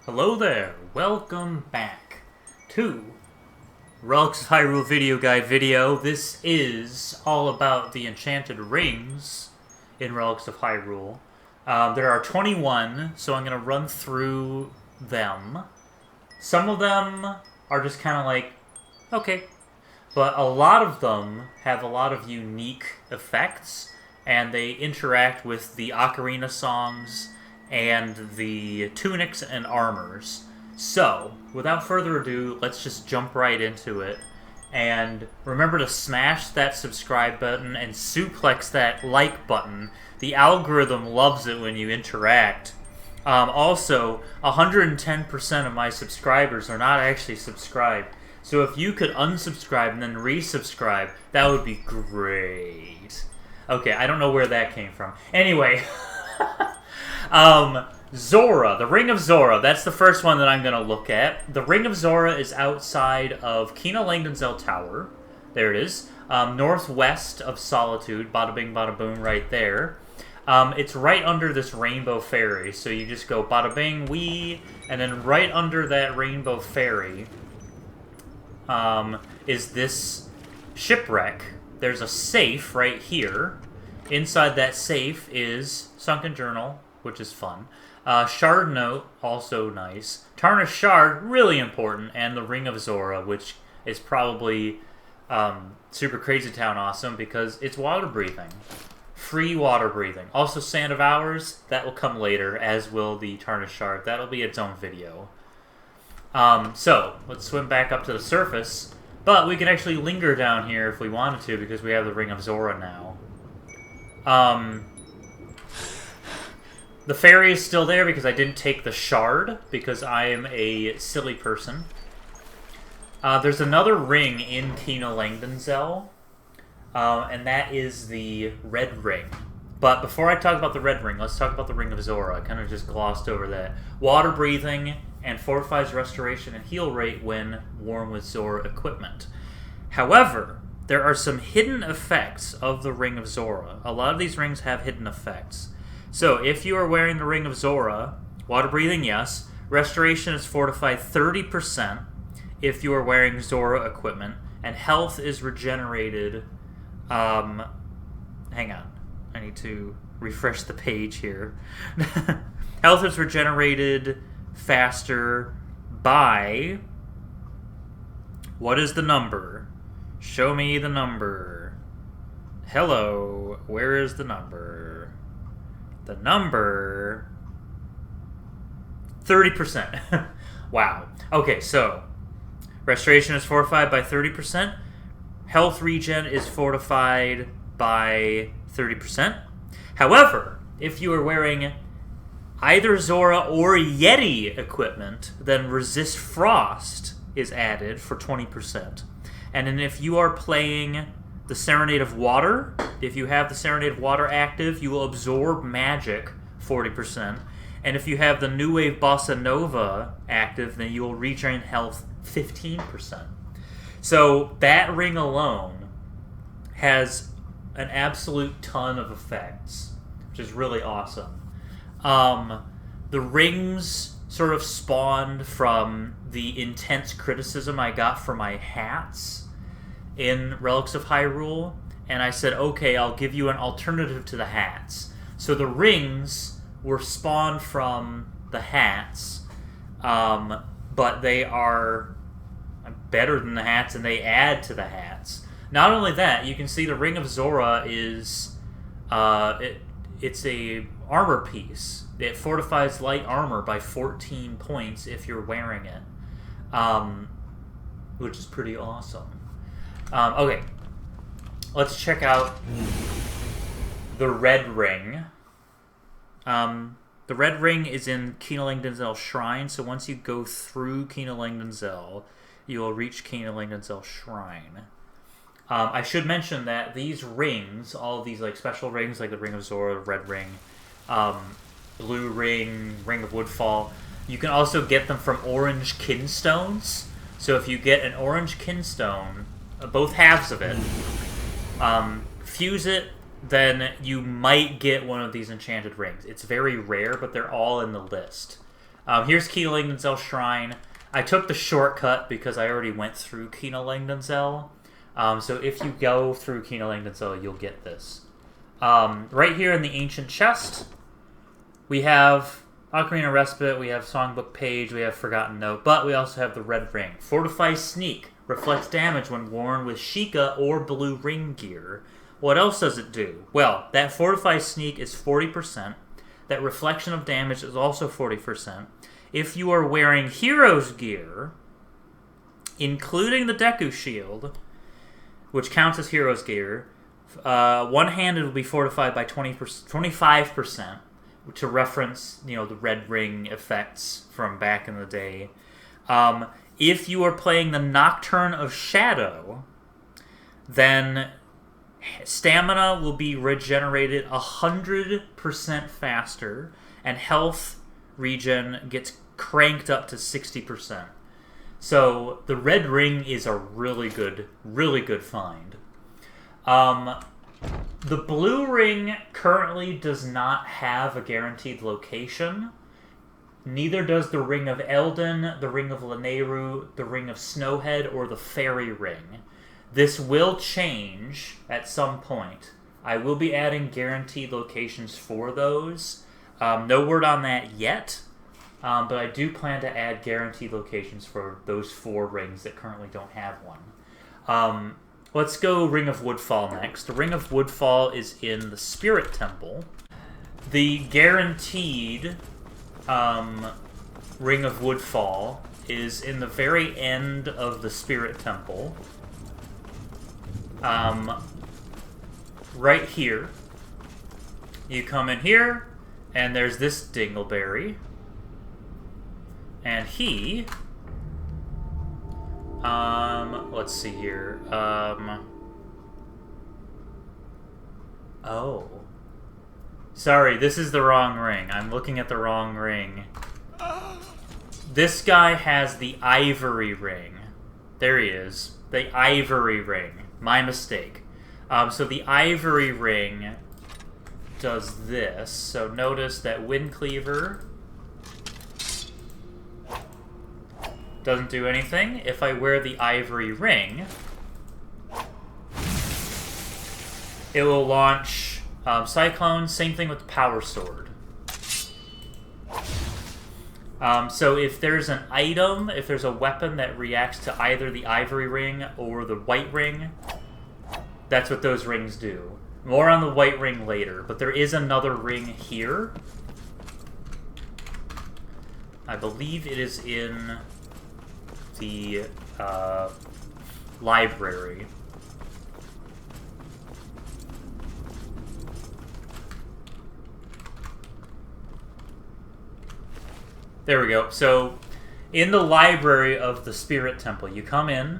Hello there, welcome back to Relics of Hyrule video guide video. This is all about the enchanted rings in Relics of Hyrule. There are 21, so I'm going to run through them. Some of them are just kind of like, okay. But a lot of them have a lot of unique effects, and they interact with the ocarina songs and the tunics and armors. So, without further ado, let's just jump right into it. And remember to smash that subscribe button and suplex that like button. The algorithm loves it when you interact. Also, 110% of my subscribers are not actually subscribed. So if you could unsubscribe and then resubscribe, that would be great. Okay, I don't know where that came from. Anyway... Zora, the Ring of Zora, that's the first one that I'm going to look at. The Ring of Zora is outside of Kina Langdonzell Tower. There it is. Northwest of Solitude, bada bing bada boom right there. It's right under this rainbow ferry, so you just go bada bing wee, and then right under that rainbow ferry is this shipwreck. There's a safe right here. Inside that safe is Sunken Journal, which is fun. Shard Note, also nice. Tarnished Shard, really important. And the Ring of Zora, which is probably super Crazy Town awesome because it's water breathing. Free water breathing. Also Sand of Hours, that will come later, as will the Tarnished Shard. That'll be its own video. So, let's swim back up to the surface. But we can actually linger down here if we wanted to because we have the Ring of Zora now. The ferry is still there because I didn't take the shard, because I am a silly person. There's another ring in Kina Langdonzell, and that is the red ring. But before I talk about the red ring, let's talk about the Ring of Zora. I kind of just glossed over that. Water breathing and fortifies restoration and heal rate when worn with Zora equipment. However, there are some hidden effects of the Ring of Zora. A lot of these rings have hidden effects. So, if you are wearing the Ring of Zora, water breathing, yes. Restoration is fortified 30% if you are wearing Zora equipment. And health is regenerated... hang on. I need to refresh the page here. Health is regenerated faster by... What is the number? Show me the number. Hello, where is the number? The number... 30%. Wow. Okay, so... Restoration is fortified by 30%. Health regen is fortified by 30%. However, if you are wearing either Zora or Yeti equipment, then Resist Frost is added for 20%. And then if you are playing the Serenade of Water, if you have the Serenade of Water active, you will absorb magic 40%. And if you have the New Wave Bossa Nova active, then you will regain health 15%. So that ring alone has an absolute ton of effects, which is really awesome. The rings sort of spawned from the intense criticism I got for my hats in Relics of Hyrule, and I said, okay, I'll give you an alternative to the hats. So the rings were spawned from the hats, but they are better than the hats, and they add to the hats. Not only that, you can see the Ring of Zora is, it's a armor piece. It fortifies light armor by 14 points if you're wearing it, which is pretty awesome. Okay, let's check out the red ring. The red ring is in Kina Langdonzell Shrine, so once you go through Kina Langdonzell, you will reach Kina Langdonzell Shrine. I should mention that these rings, all of these like special rings, like the Ring of Zora, red ring, blue ring, Ring of Woodfall, you can also get them from orange kinstones. So if you get an orange kinstone, both halves of it, fuse it, then you might get one of these enchanted rings. It's very rare, but they're all in the list. Here's Kina Langdonzel Shrine. I took the shortcut because I already went through Kina Langdonzel. So if you go through Kina Langdonzel, you'll get this. Right here in the Ancient Chest, we have Ocarina Respite, we have Songbook Page, we have Forgotten Note, but we also have the Red Ring. Fortify Sneak. Reflects damage when worn with Sheikah or Blue Ring gear. What else does it do? Well, that Fortify Sneak is 40%. That Reflection of damage is also 40%. If you are wearing Hero's gear, including the Deku Shield, which counts as Hero's gear, one-handed will be fortified by 25%, to reference, the Red Ring effects from back in the day. If you are playing the Nocturne of Shadow, then stamina will be regenerated 100% faster, and health regen gets cranked up to 60%. So the Red Ring is a really good find. The Blue Ring currently does not have a guaranteed location. Neither does the Ring of Eldin, the Ring of Lanayru, the Ring of Snowhead, or the Fairy Ring. This will change at some point. I will be adding guaranteed locations for those. No word on that yet, but I do plan to add guaranteed locations for those 4 rings that currently don't have one. Let's go Ring of Woodfall next. The Ring of Woodfall is in the Spirit Temple. The guaranteed Ring of Woodfall is in the very end of the Spirit Temple. Right here. You come in here, and there's this Dingleberry. And he... let's see here. Oh. Sorry, this is the wrong ring. I'm looking at the wrong ring. This guy has the Ivory Ring. There he is. The Ivory Ring. My mistake. So the Ivory Ring does this. So notice that Wind Cleaver doesn't do anything. If I wear the Ivory Ring, it will launch Cyclone. Same thing with the Power Sword. So if there's an item, if there's a weapon that reacts to either the Ivory Ring or the White Ring, that's what those rings do. More on the White Ring later, but there is another ring here. I believe it is in the library. There we go. So, in the library of the Spirit Temple, you come in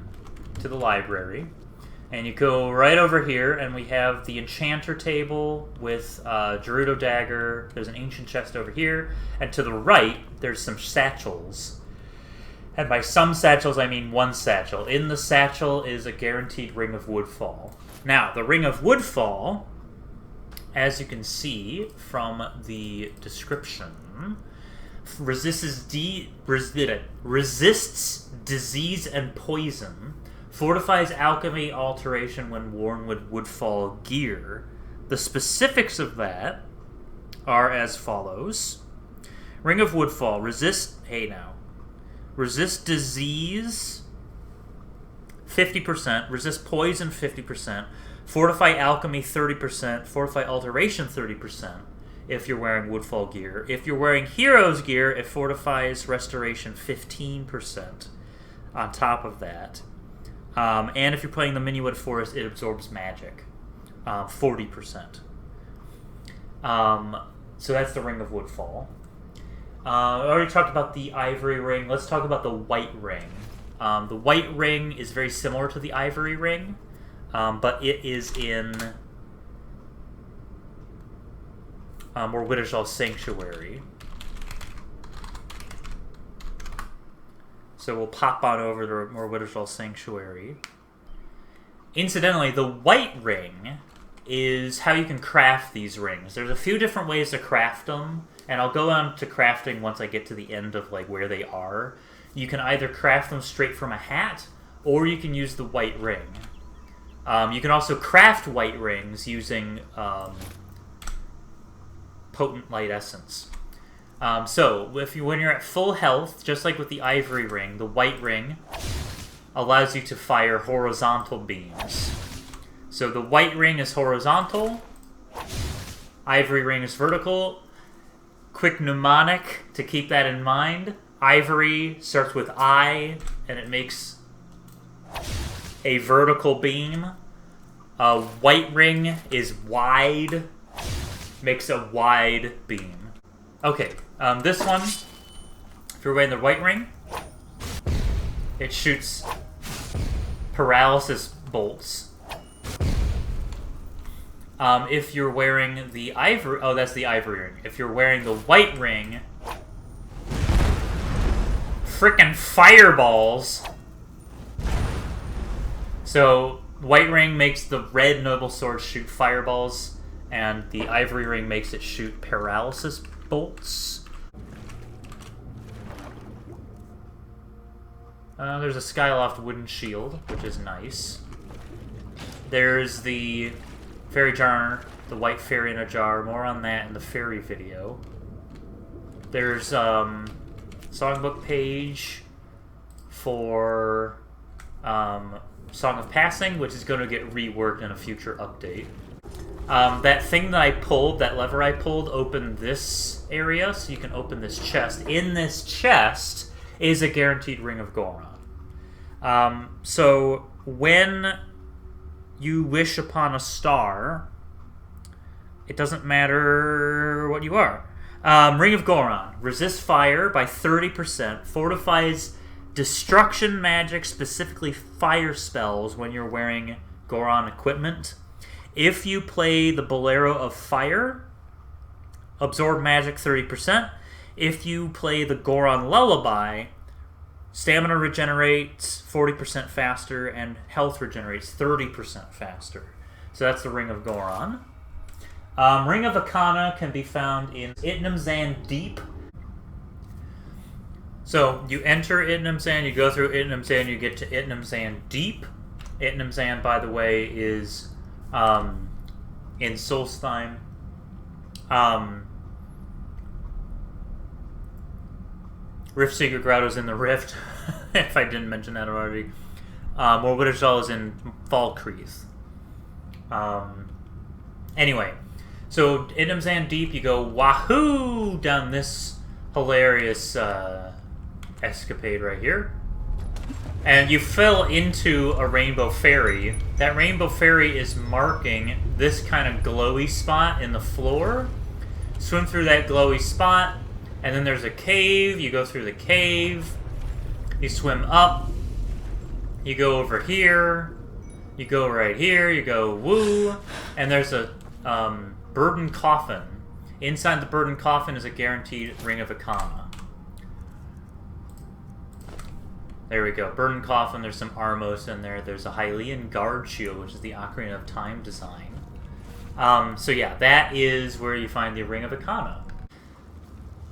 to the library, and you go right over here, and we have the Enchanter table with Gerudo Dagger. There's an Ancient Chest over here, and to the right, there's some satchels. And by some satchels, I mean one satchel. In the satchel is a guaranteed Ring of Woodfall. Now, the Ring of Woodfall, as you can see from the description, resists disease and poison, fortifies alchemy alteration when worn with Woodfall gear. The specifics of that are as follows. Ring of Woodfall, resist disease 50%, resist poison 50%, fortify alchemy 30%, fortify alteration 30%. If you're wearing Woodfall gear. If you're wearing Hero's gear, it fortifies restoration 15% on top of that. And if you're playing the Minuet Forest, it absorbs magic. 40%. So that's the Ring of Woodfall. I already talked about the Ivory Ring. Let's talk about the White Ring. The White Ring is very similar to the Ivory Ring, but it is in Morwidishal Sanctuary. So we'll pop on over to Morwidishal Sanctuary. Incidentally, the White Ring is how you can craft these rings. There's a few different ways to craft them, and I'll go on to crafting once I get to the end of like where they are. You can either craft them straight from a hat, or you can use the white ring. You can also craft white rings using potent light essence. So when you're at full health, just like with the ivory ring, the white ring allows you to fire horizontal beams. So the white ring is horizontal, ivory ring is vertical. Quick mnemonic to keep that in mind. Ivory starts with I, and it makes a vertical beam. A white ring is wide, makes a wide beam. Okay, this one, if you're wearing the white ring, it shoots paralysis bolts. If you're wearing the ivory... Oh, that's the ivory ring. If you're wearing the white ring... Frickin' fireballs! So, white ring makes the red noble sword shoot fireballs, and the ivory ring makes it shoot paralysis bolts. There's a Skyloft wooden shield, which is nice. There's the... fairy jar, the white fairy in a jar. More on that in the fairy video. There's songbook page for Song of Passing, which is going to get reworked in a future update. That thing that I pulled, that lever I pulled, opened this area, so you can open this chest. In this chest is a guaranteed Ring of Goron. So when you wish upon a star, it doesn't matter what you are. Ring of Goron. Resists fire by 30%. Fortifies destruction magic, specifically fire spells, when you're wearing Goron equipment. If you play the Bolero of Fire, absorb magic 30%. If you play the Goron Lullaby, stamina regenerates 40% faster, and health regenerates 30% faster. So that's the Ring of Goron. Ring of Akana can be found in Itnam Zan Deep. So you enter Itnam Zan, you go through Itnam Zan, you get to Itnam Zan Deep. Itnam Zan, by the way, is in Solstheim. Rift Secret Grotto's in the Rift, if I didn't mention that already. Morbidishal is in Falkreath. Anyway, so Itnam Zan Deep, you go wahoo down this hilarious escapade right here. And you fell into a rainbow fairy. That rainbow fairy is marking this kind of glowy spot in the floor. Swim through that glowy spot, and then there's a cave. You go through the cave. You swim up. You go over here. You go right here. You go woo. And there's a burden coffin. Inside the burden coffin is a guaranteed Ring of Akana. There we go. Burden coffin. There's some Armos in there. There's a Hylian guard shield, which is the Ocarina of Time design. So yeah, that is where you find the Ring of Akana.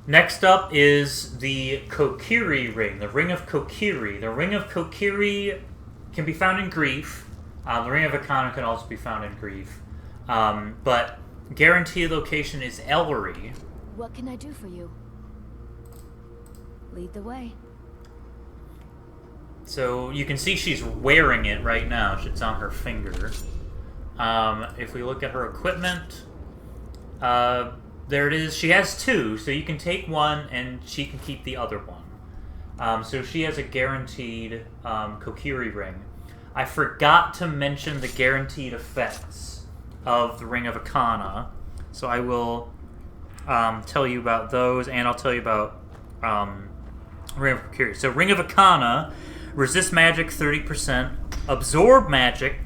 Next up is the Kokiri ring, the Ring of Kokiri. The Ring of Kokiri can be found in Grief. The Ring of Akana can also be found in Grief. But guaranteed location is Ellery. What can I do for you? Lead the way. So you can see she's wearing it right now. It's on her finger. If we look at her equipment, there it is. She has two, so you can take one and she can keep the other one. So she has a guaranteed Kokiri ring. I forgot to mention the guaranteed effects of the Ring of Akana, so I will tell you about those, and I'll tell you about Ring of Kokiri. So Ring of Akana, resist magic 30%, absorb magic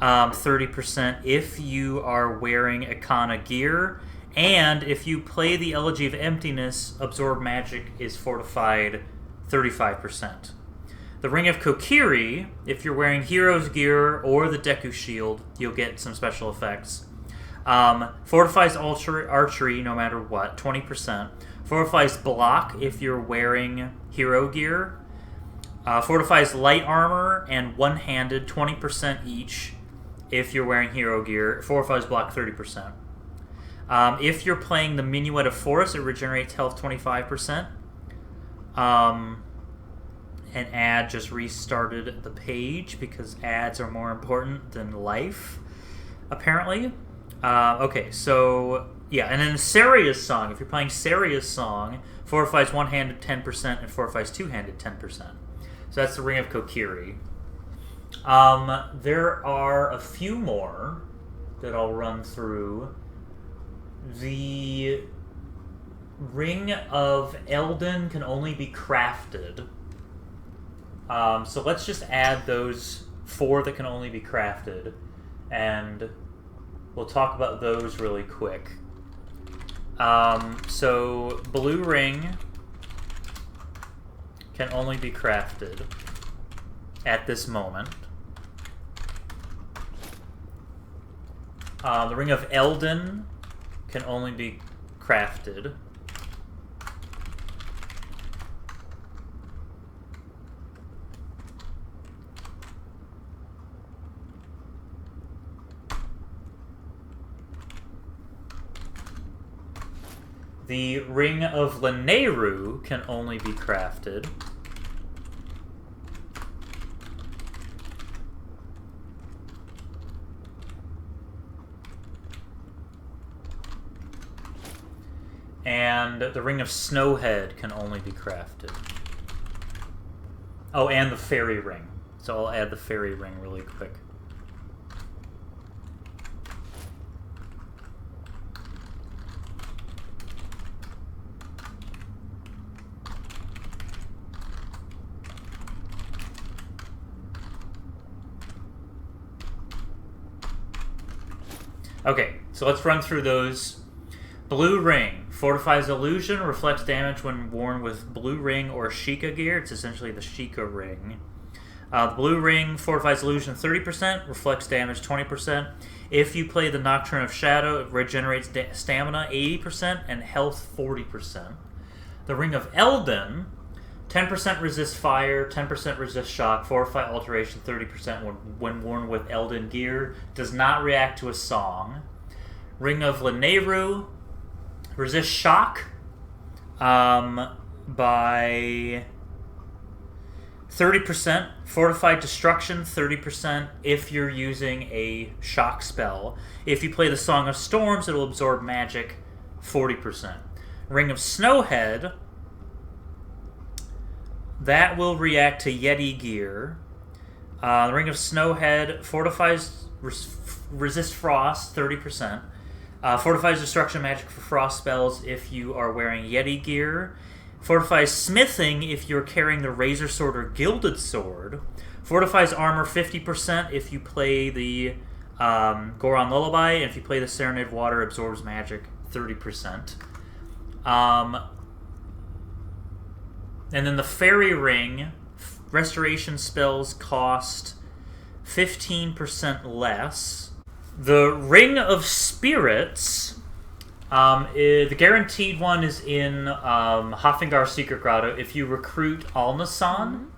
30% if you are wearing Akana gear, and if you play the Elegy of Emptiness, absorb magic is fortified 35%. The Ring of Kokiri, if you're wearing Hero's Gear or the Deku Shield, you'll get some special effects. Fortifies archery no matter what, 20%. Fortifies block if you're wearing Hero Gear. Fortifies light armor and one-handed, 20% each if you're wearing Hero Gear. Fortifies block 30%. If you're playing the Minuet of Force, it regenerates health 25%. An ad just restarted the page because ads are more important than life, apparently. Okay, so yeah, and then Saria's Song. If you're playing Saria's Song, fortifies one-handed 10% and fortifies two-handed 10%. So that's the Ring of Kokiri. There are a few more that I'll run through. The Ring of Eldin can only be crafted. So let's just add those 4 that can only be crafted, and we'll talk about those really quick. So Blue Ring can only be crafted at this moment. The Ring of Eldin can only be crafted. The Ring of Lanayru can only be crafted. And the Ring of Snowhead can only be crafted. Oh, and the Fairy Ring. So I'll add the Fairy Ring really quick. Okay, so let's run through those. Blue Ring. Fortifies illusion, reflects damage when worn with Blue Ring or Sheikah gear. It's essentially the Sheikah ring. The Blue Ring fortifies illusion 30%, reflects damage 20%. If you play the Nocturne of Shadow, it regenerates stamina 80% and health 40%. The Ring of Eldin, 10% resist fire, 10% resist shock, fortify alteration 30% when worn with Eldin gear. Does not react to a song. Ring of Lanayru, resist shock by 30%. Fortified destruction 30% if you're using a shock spell. If you play the Song of Storms, it'll absorb magic 40%. Ring of Snowhead, that will react to Yeti gear. The Ring of Snowhead fortifies resist frost 30%. Fortifies destruction magic for frost spells if you are wearing Yeti gear. Fortifies smithing if you're carrying the Razor Sword or Gilded Sword. Fortifies armor 50% if you play the Goron Lullaby. And if you play the Serenade Water, absorbs magic 30%. And then the Fairy Ring, restoration spells cost 15% less. The Ring of Spirits, the guaranteed one is in Hofengar Secret Grotto. If you recruit Alnasan,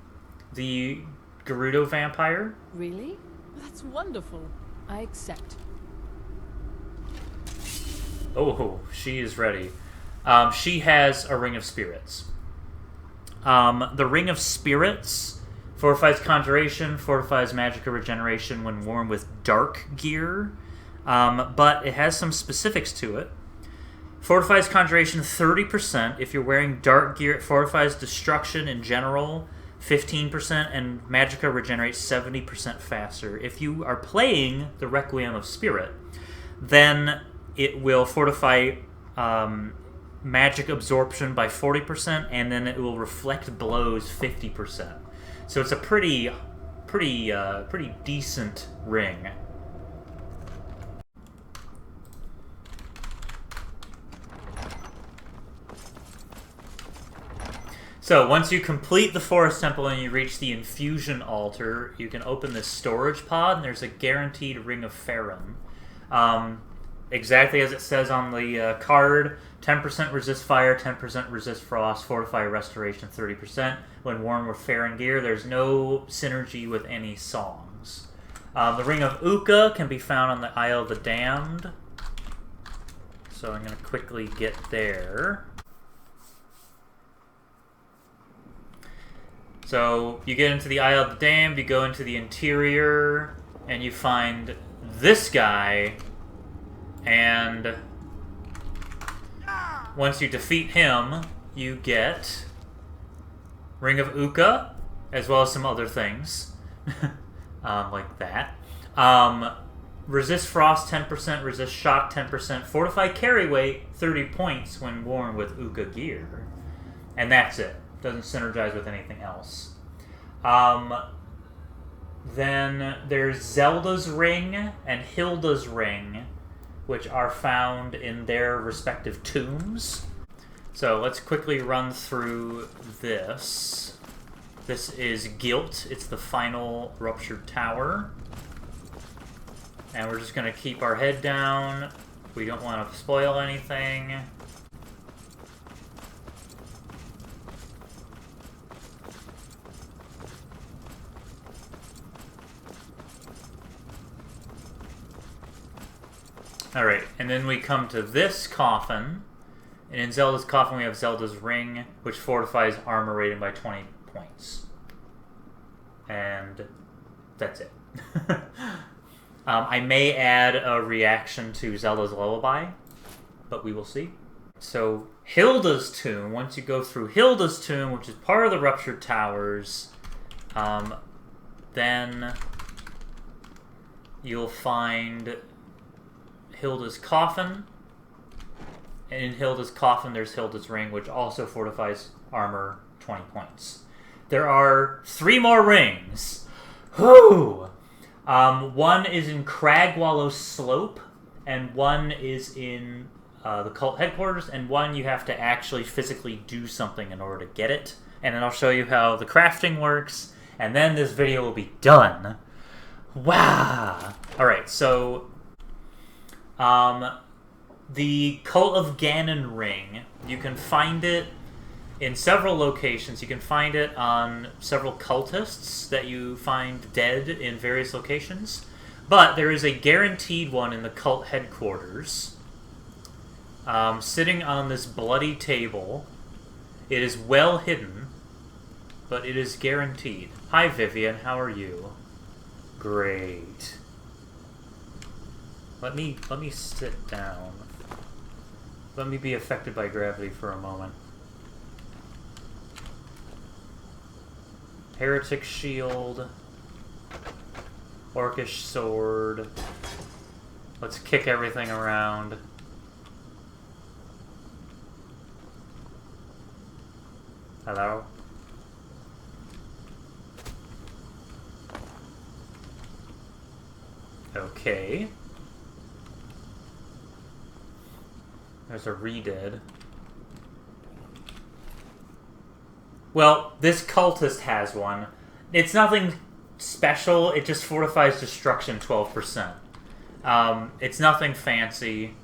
the Gerudo vampire. Really? That's wonderful. I accept. Oh, she is ready. She has a Ring of Spirits. The Ring of Spirits fortifies conjuration, fortifies magicka regeneration when worn with dark gear, but it has some specifics to it. Fortifies conjuration 30% if you're wearing dark gear. It fortifies destruction in general 15%, and magicka regenerates 70% faster. If you are playing the Requiem of Spirit, then it will fortify magic absorption by 40%, and then it will reflect blows 50%. So it's a pretty decent ring. So, once you complete the Forest Temple and you reach the Infusion Altar, you can open this storage pod, and there's a guaranteed Ring of Farum. Exactly as it says on the card, 10% resist fire, 10% resist frost, fortify restoration 30%. When worn with Farum gear, there's no synergy with any songs. The Ring of Uka can be found on the Isle of the Damned. So I'm going to quickly get there. So you get into the Isle of the Damned, you go into the interior, and you find this guy, and once you defeat him, you get Ring of Uka, as well as some other things, like that. Resist Frost 10%, Resist Shock 10%, Fortify Carry Weight 30 points when worn with Uka gear. And that's it. Doesn't synergize with anything else. Then there's Zelda's Ring and Hilda's Ring, which are found in their respective tombs. So let's quickly run through this. This is Guilt. It's the final Ruptured Tower. And we're just going to keep our head down. We don't want to spoil anything. Alright, and then we come to this coffin. And in Zelda's coffin we have Zelda's Ring, which fortifies armor rating by 20 points. And that's it. I may add a reaction to Zelda's Lullaby, but we will see. So, Hilda's Tomb, once you go through Hilda's Tomb, which is part of the Ruptured Towers, then you'll find Hilda's Coffin. And in Hilda's Coffin, there's Hilda's Ring, which also fortifies armor 20 points. There are 3 more rings. Whoo! One is in Cragwallow Slope, and one is in the cult headquarters, and one you have to actually physically do something in order to get it. And then I'll show you how the crafting works, and then this video will be done. Wow! Alright, so the Cult of Ganon Ring, you can find it in several locations. You can find it on several cultists that you find dead in various locations. But there is a guaranteed one in the cult headquarters. Sitting on this bloody table. It is well hidden, but it is guaranteed. Hi Vivian, how are you? Great. Let me sit down. Let me be affected by gravity for a moment. Heretic Shield. Orcish Sword. Let's kick everything around. Hello? Okay. There's a Redead. Well, this cultist has one. It's nothing special, it just fortifies destruction 12%. It's nothing fancy.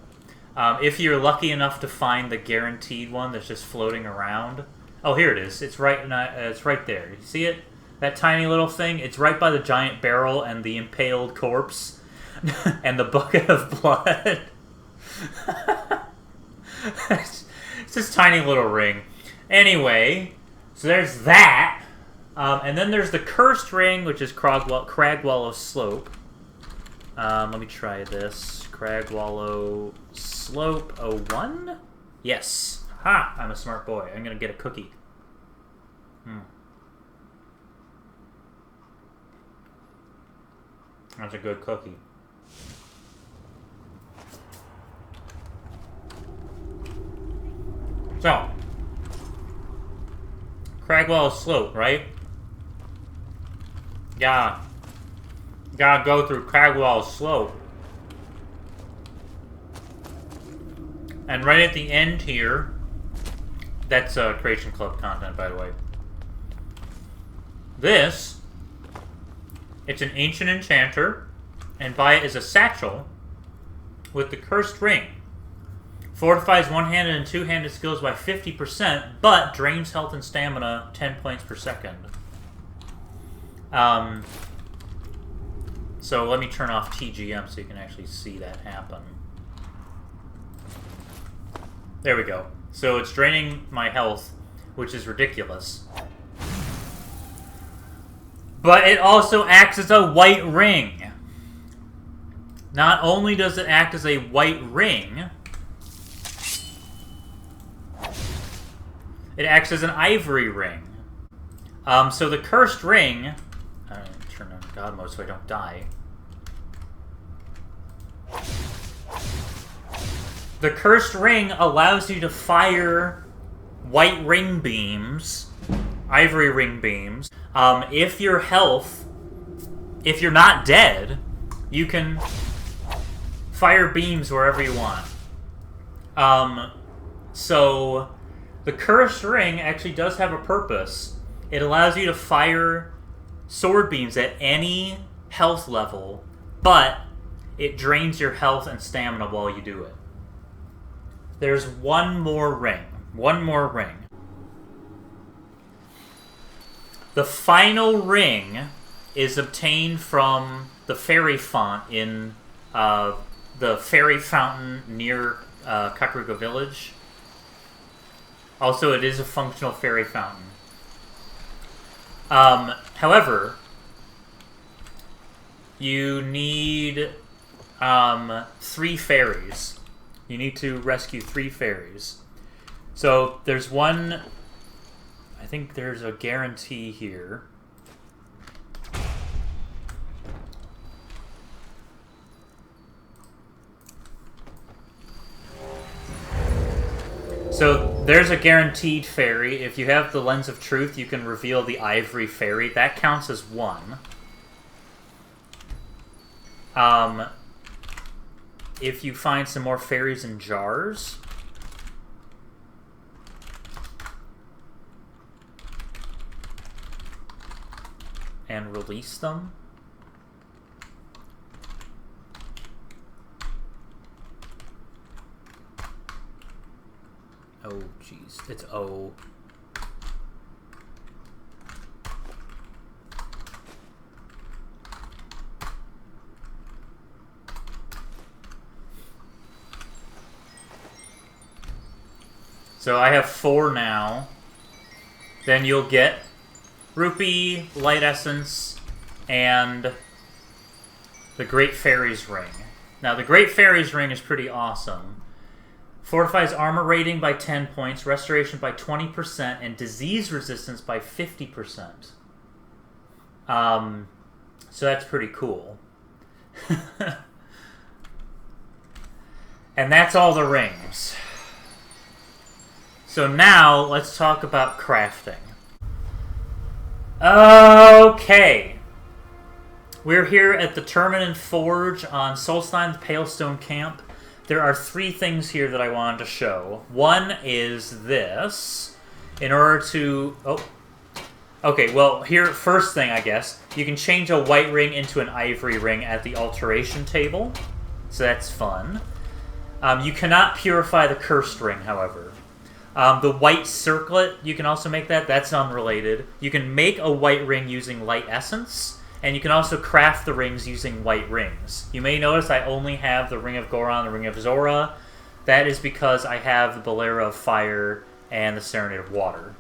If you're lucky enough to find the guaranteed one that's just floating around... Oh, here it is. It's right there. You see it? That tiny little thing? It's right by the giant barrel and the impaled corpse. And the bucket of blood. It's this tiny little ring. Anyway, so there's that. And then there's the Cursed Ring, which is Cragwallow Slope. Let me try this. Cragwallow Slope 01? Yes. Ha! I'm a smart boy. I'm gonna get a cookie. That's a good cookie. So, Cragwallow Slope, right? Yeah. Gotta go through Cragwallow Slope. And right at the end here, That's Creation Club content, by the way. This, it's an ancient enchanter, and by it is a satchel with the cursed ring. Fortifies one-handed and two-handed skills by 50%, but drains health and stamina 10 points per second. So let me turn off TGM so you can actually see that happen. There we go. So it's draining my health, which is ridiculous. But it also acts as a white ring. Not only does it act as a white ring, it acts as an ivory ring. So the cursed ring... I'm going to turn on God mode so I don't die. The cursed ring allows you to fire white ring beams, ivory ring beams. If your health, if you're not dead, you can fire beams wherever you want. So the cursed ring actually does have a purpose. It allows you to fire sword beams at any health level, but it drains your health and stamina while you do it. There's one more ring. One more ring. The final ring is obtained from the fairy font in the fairy fountain near Kakariko Village. Also, it is a functional fairy fountain. However, you need 3 fairies. You need to rescue 3 fairies. So there's one... I think there's a guarantee here. So there's a guaranteed fairy. If you have the Lens of Truth, you can reveal the ivory fairy. That counts as 1. If you find some more fairies in jars... and release them... Oh, jeez. It's O. So I have 4 now. Then you'll get Rupee, Light Essence, and the Great Fairy's Ring. Now, the Great Fairy's Ring is pretty awesome. Fortifies armor rating by 10 points, restoration by 20%, and disease resistance by 50%. So that's pretty cool. And that's all the rings. So now, let's talk about crafting. Okay. We're here at the Terminin Forge on Solstein, the Palestone Camp. There are 3 things here that I wanted to show. One is this. In order to... Oh. Okay, well, here, first thing, I guess. You can change a white ring into an ivory ring at the alteration table. So that's fun. You cannot purify the cursed ring, however. The white circlet, you can also make that. That's unrelated. You can make a white ring using light essence, and you can also craft the rings using white rings. You may notice I only have the Ring of Goron, the Ring of Zora. That is because I have the Bolera of Fire and the Serenade of Water.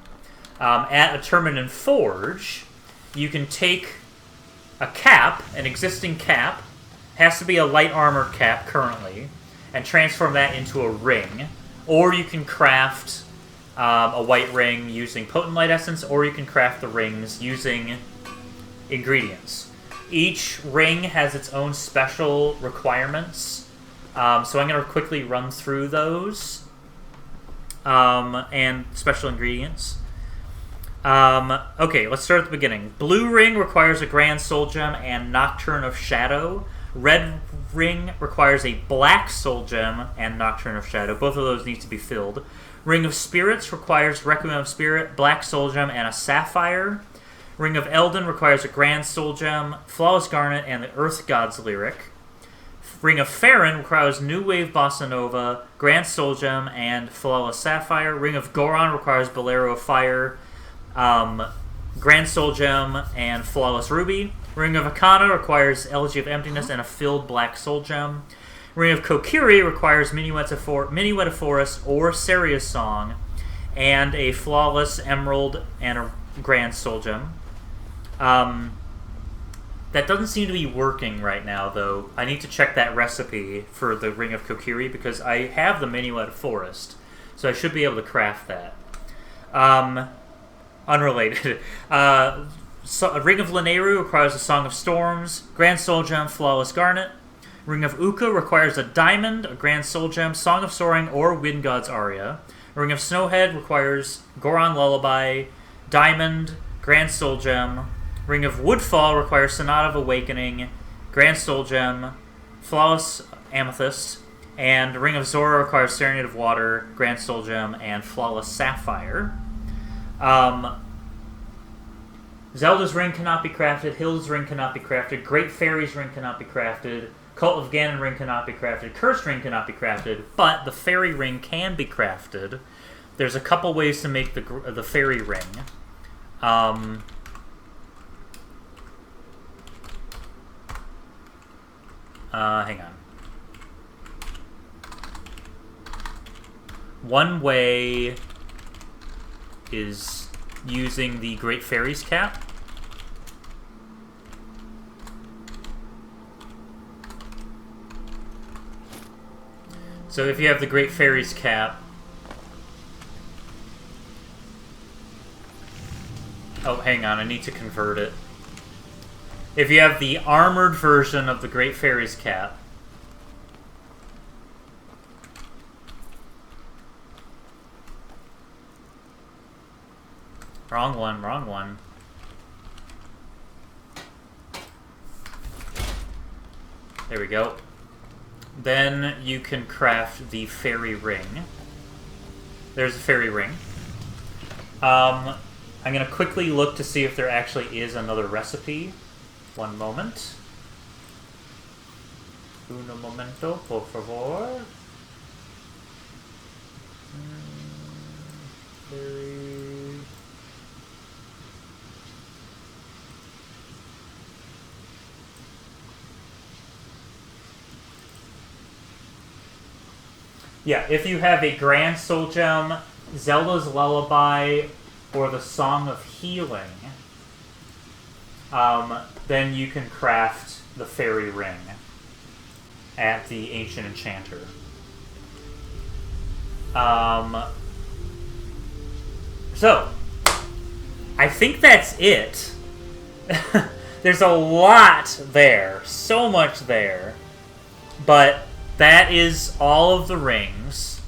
At a Terminin Forge, you can take a cap, an existing cap, has to be a light armored cap currently, and transform that into a ring. Or you can craft a white ring using Potent Light Essence, or you can craft the rings using ingredients. Each ring has its own special requirements, so I'm going to quickly run through those, and special ingredients. Okay, let's start at the beginning. Blue ring requires a Grand Soul Gem and Nocturne of Shadow. Red ring requires a Black Soul Gem and Nocturne of Shadow. Both of those need to be filled. Ring of Spirits requires Requiem of Spirit, Black Soul Gem, and a Sapphire. Ring of Eldon requires a Grand Soul Gem, Flawless Garnet, and the Earth God's Lyric. Ring of Farron requires New Wave Bossa Nova, Grand Soul Gem, and Flawless Sapphire. Ring of Goron requires Bolero of Fire, Grand Soul Gem, and Flawless Ruby. Ring of Akana requires Elegy of Emptiness and a filled Black Soul Gem. Ring of Kokiri requires Minuet of Forest or Serious Song, and a Flawless Emerald and a Grand Soul Gem. That doesn't seem to be working right now, though. I need to check that recipe for the Ring of Kokiri, because I have the Minuet of Forest, so I should be able to craft that. Unrelated. A Ring of Lanayru requires a Song of Storms, Grand Soul Gem, Flawless Garnet. Ring of Uka requires a Diamond, a Grand Soul Gem, Song of Soaring, or Wind God's Aria. Ring of Snowhead requires Goron Lullaby, Diamond, Grand Soul Gem. Ring of Woodfall requires Sonata of Awakening, Grand Soul Gem, Flawless Amethyst. And Ring of Zora requires Serenade of Water, Grand Soul Gem, and Flawless Sapphire. Zelda's Ring cannot be crafted, Hilda's Ring cannot be crafted, Great Fairy's Ring cannot be crafted, Cult of Ganon Ring cannot be crafted, Cursed Ring cannot be crafted, but the Fairy Ring can be crafted. There's a couple ways to make the Fairy Ring. Hang on. One way is using the Great Fairy's Cap. So if you have the Great Fairy's Cap... Oh, hang on, I need to convert it. If you have the armored version of the Great Fairy's Cap... Wrong one, wrong one. There we go. Then you can craft the Fairy Ring. There's a Fairy Ring. I'm going to quickly look to see if there actually is another recipe. One moment. Uno momento, por favor. Fairy... Yeah, if you have a Grand Soul Gem, Zelda's Lullaby, or the Song of Healing, then you can craft the Fairy Ring at the Ancient Enchanter. So, I think that's it. There's a lot there, so much there, but that is all of the rings.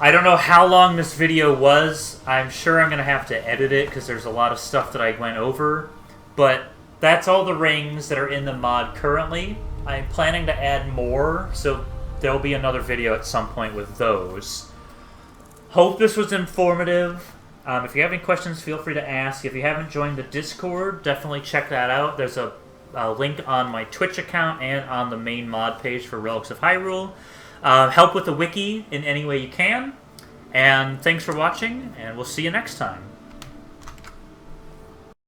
I don't know how long this video was. I'm sure I'm going to have to edit it because there's a lot of stuff that I went over. But that's all the rings that are in the mod currently. I'm planning to add more, so there'll be another video at some point with those. Hope this was informative. If you have any questions, feel free to ask. If you haven't joined the Discord, definitely check that out. There's a link on my Twitch account and on the main mod page for Relics of Hyrule. Help with the wiki in any way you can. And thanks for watching, and we'll see you next time.